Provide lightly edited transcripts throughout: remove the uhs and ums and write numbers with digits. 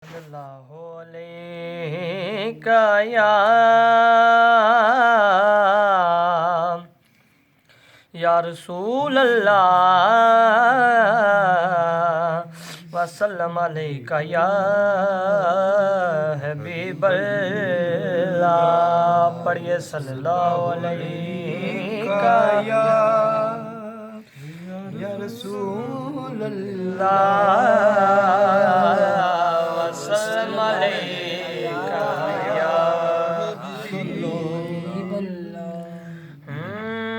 सल्लल्लाहु अलैका या रसूल अल्लाह वसल्लम अलैका या हबीब अल्लाह। पढ़िए सल्लल्लाहु अलैका या रसूल अल्लाह वसल्लम अलैका या हबीब अल्लाह।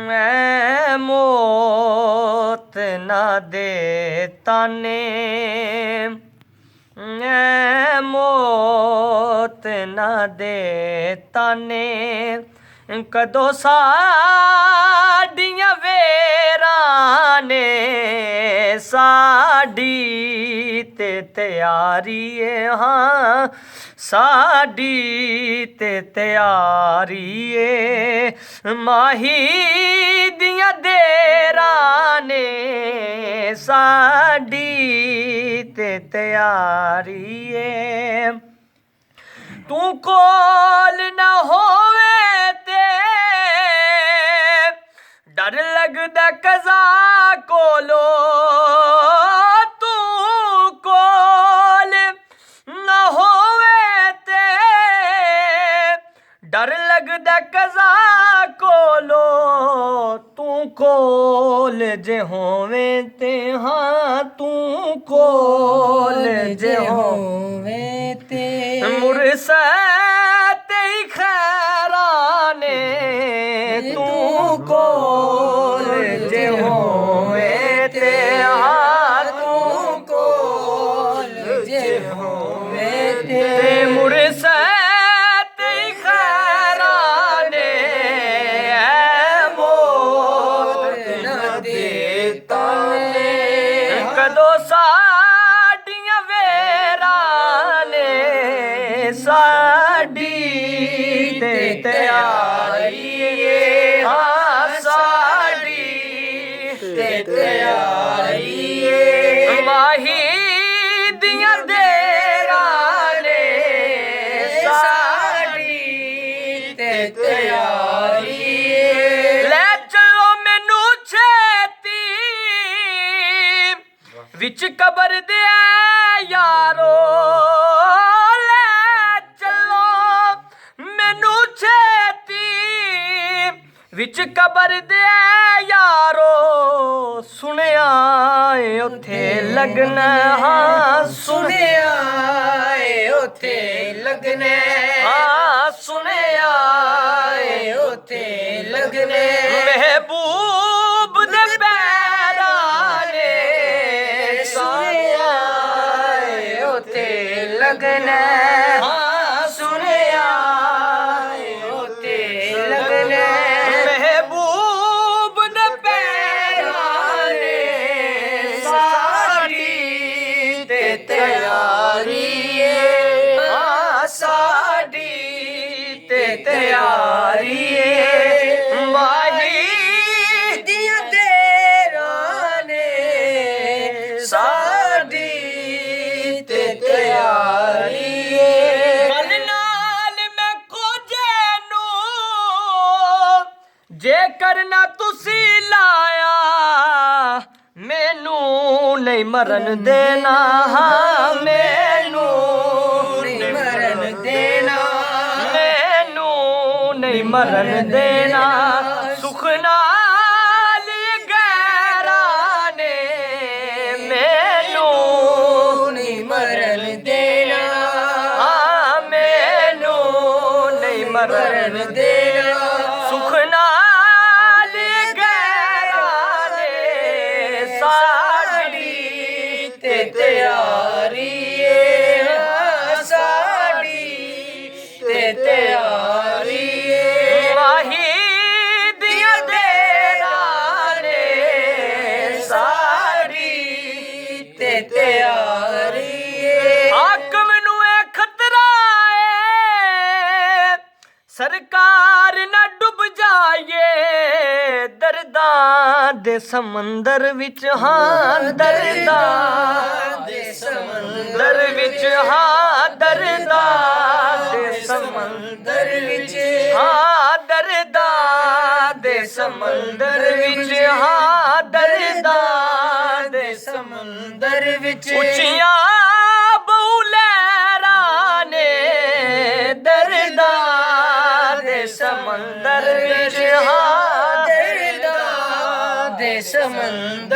मैं मौत ना दे ताने, मैं मौत ना दे ताने, कदों साडियां वेरां ने साडी ते तैयारी है। हाँ साडी ते तैयारी है, माही दियां देरां ने साडी ते तैयारी है। तू कोल ना होवे ते डर लगदा कज़ा कोलो, तू कोल ना होवे ते डर लगदा कज़ा कोलो, तू कोल जे होवे ते हाँ तू कोल जे होवे ते मुरसा ते खैराने, तू कोल जे होवे ते हाँ तू कोल जे होवे ते मुरसा ते खैराने मौत न देता ने कदों साडियां वेरां ने साडी ते तैयारी है। हाँ साडी ते तैयारी है, माही दियां देरां ने साडी ते तैयारी है। ले चलो मैनू छेती विच कबर दे यारो, ले चलो मैनू छेती विच कबर दे यारो, सुनिया उथे लगना हाँ सुनिया उथे लगने, हाँ सुनिया उथे लगने, महबूब दे पैरां ने सुनिया उथे लगने, हाँ सुनिया उथे लगने, महबूब दे पैरां ने साडी ते तैयारी है। हाँ साडी ते तैयारी है, माही दियां देरां ने साडी ते तैयारी है। गल नाल मैं कुझे नू जे करना तुसी लाया, मैनू नहीं मरन देना हाँ मैनू नहीं मरन देना, मैनू नहीं मरन देना, सुख नाल गैरां ने मैनू नहीं मरन देना, हाँ मैनू नहीं मरन देना, सुख नाल गैरां ने साडी ते तैयारी है। साडी ते तैयारी है, माही दियां देरां ने साडी ते तैयारी है। हाकम नू ए खतरा है सरकार ना डुब जाए, दर्दां दे समंदर विच हाँ दर्दां दे समंदर ਸਮੁੰਦਰ ਵਿੱਚ ਹਾਂ ਦਰਦਾਂ ਦੇ ਸਮੁੰਦਰ ਵਿੱਚ ਹਾਂ ਦਰਦਾਂ ਦੇ ਸਮੁੰਦਰ ਵਿੱਚ ਹਾਂ ਦਰਦਾਂ ਦੇ ਸਮੁੰਦਰ ਵਿੱਚ ਉੱਚੀਆਂ ਬਹੁ ਲਹਿਰਾਂ ਨੇ ਦਰਦਾਂ ਦੇ ਸਮੁੰਦਰ ਵਿੱਚ ਹਾਂ ਦਰਦਾਂ ਦੇ ਸਮੁੰਦਰ